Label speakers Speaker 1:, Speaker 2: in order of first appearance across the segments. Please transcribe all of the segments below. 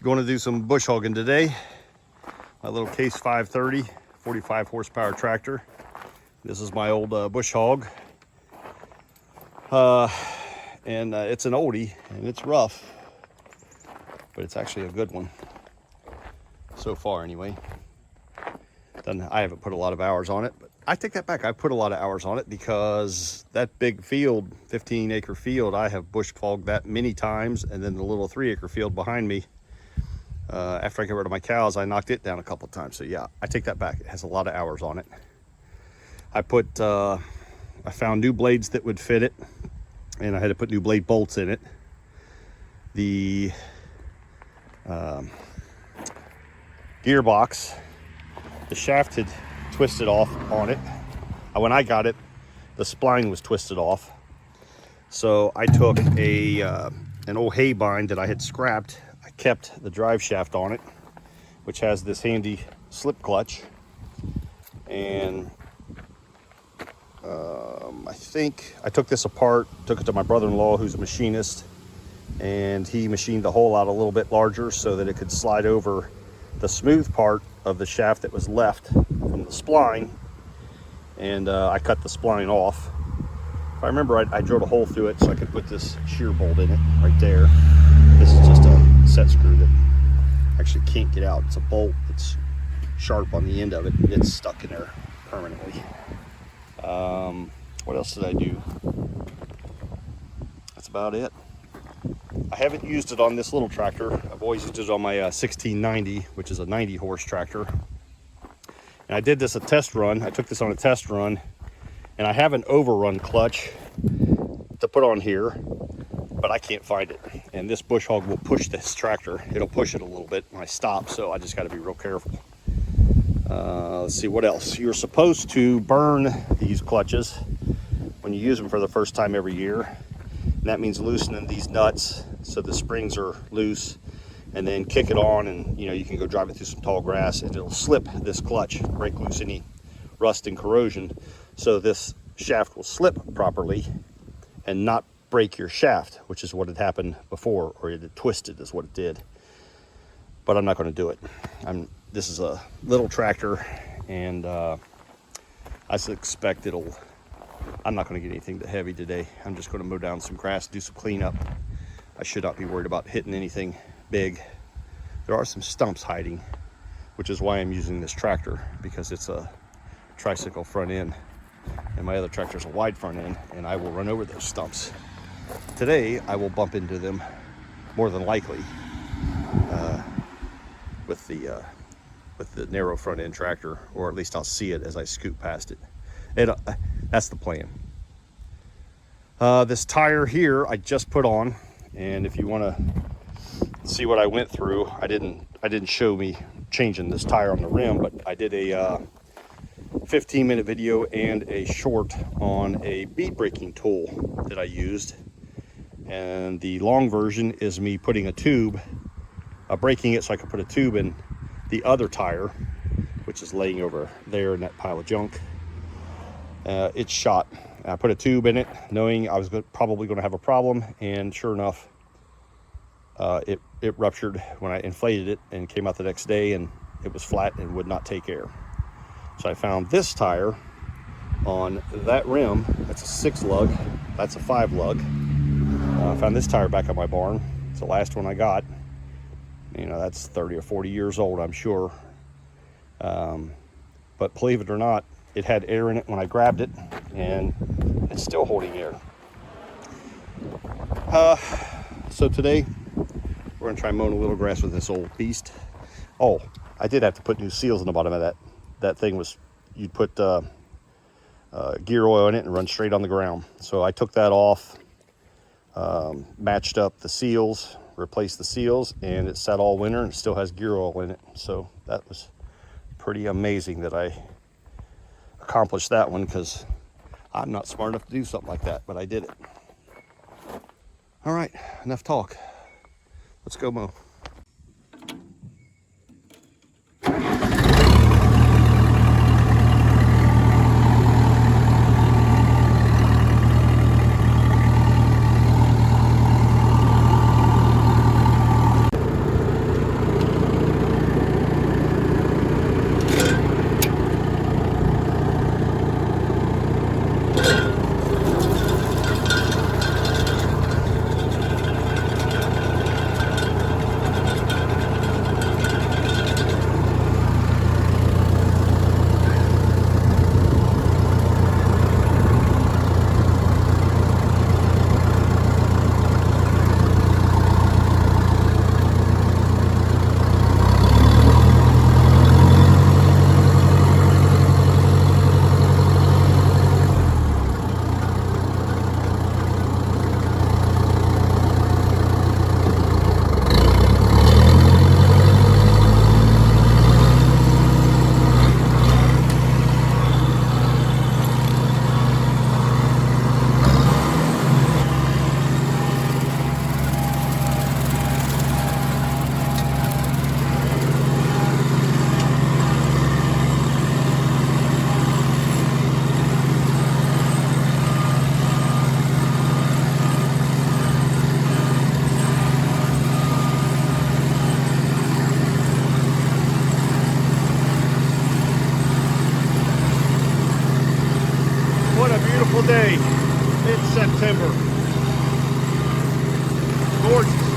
Speaker 1: Going to do some bush hogging today. My little Case 530, 45 horsepower tractor. This is my old bush hog. And it's an oldie and it's rough, but it's actually a good one so far anyway. I haven't put a lot of hours on it, but I take that back. I put a lot of hours on it because that big field, 15-acre field, I have bush hogged that many times, and then the little 3-acre field behind me, after I got rid of my cows, I knocked it down a couple of times. So yeah, I take that back. It has a lot of hours on it. I found new blades that would fit it, and I had to put new blade bolts in it. The gearbox, the shaft had twisted off on it. When I got it, the spline was twisted off. So I took an old hay bind that I had scrapped. I kept the drive shaft on it, which has this handy slip clutch. And I think I took this apart, took it to my brother-in-law who's a machinist, and he machined the hole out a little bit larger so that it could slide over the smooth part of the shaft that was left from the spline. And I cut the spline off. If I remember, I drilled a hole through it so I could put this shear bolt in it right there. This is just a set screw that actually can't get out. It's a bolt that's sharp on the end of it. It's stuck in there permanently. What else did I do? That's about it. I haven't used it on this little tractor. I've always used it on my 1690, which is a 90 horse tractor. And I did this a test run. I took this on a test run, and I have an overrun clutch to put on here, but I can't find it. And this bush hog will push this tractor. It'll push it a little bit when I stop, so I just got to be real careful. Let's see what else. You're supposed to burn these clutches when you use them for the first time every year. And that means loosening these nuts so the springs are loose, and then kick it on, and you can go drive it through some tall grass and it'll slip this clutch, break loose any rust and corrosion, so this shaft will slip properly and not break your shaft, which is what had happened before, or it had twisted is what it did. But I'm not going to do it. This is a little tractor, and I suspect I'm not going to get anything too heavy today. I'm just going to mow down some grass, do some cleanup. I should not be worried about hitting anything big. There are some stumps hiding, which is why I'm using this tractor, because it's a tricycle front end, and my other tractor is a wide front end, and I will run over those stumps. Today, I will bump into them more than likely with the narrow front end tractor, or at least I'll see it as I scoot past it. That's the plan. This tire here I just put on, and if you want to see what I went through, I didn't show me changing this tire on the rim, but I did a 15-minute video and a short on a bead breaking tool that I used. And the long version is me putting a tube, breaking it so I can put a tube in the other tire, which is laying over there in that pile of junk. It's shot. I put a tube in it knowing I was probably going to have a problem, and sure enough, it ruptured when I inflated it, and came out the next day and it was flat and would not take air. So I found this tire on that rim. That's a 6 lug, that's a 5 lug. I found this tire back at my barn. It's the last one I got. That's 30 or 40 years old, I'm sure. But believe it or not, it had air in it when I grabbed it, and it's still holding air. So today, we're gonna try mowing a little grass with this old beast. Oh, I did have to put new seals in the bottom of that. That thing was, you'd put gear oil in it and run straight on the ground. So I took that off, matched up the seals, replaced the seals, and it sat all winter and it still has gear oil in it. So that was pretty amazing that I accomplished that one, because I'm not smart enough to do something like that, but I did it. All right, enough talk. Let's go mow. timber. Gorgeous.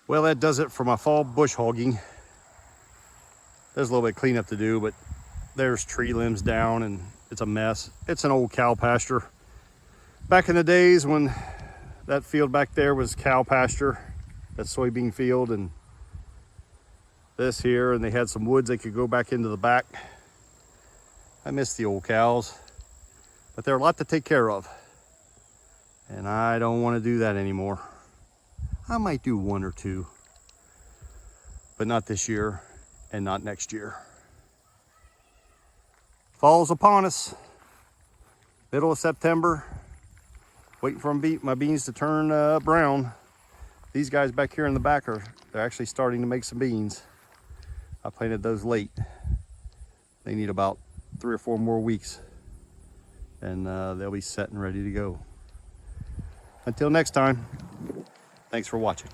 Speaker 1: Well, that does it for my fall bush hogging. There's a little bit of cleanup to do, but there's tree limbs down and it's a mess. It's an old cow pasture. Back in the days when that field back there was cow pasture, that soybean field, and this here, and they had some woods they could go back into the back. I miss the old cows, but they're a lot to take care of. And I don't want to do that anymore. I might do one or two, but not this year and not next year. Fall's upon us. Middle of September. Waiting for my beans to turn brown. These guys back here in the back they're actually starting to make some beans. I planted those late. They need about 3 or 4 more weeks, and they'll be set and ready to go. Until next time, thanks for watching.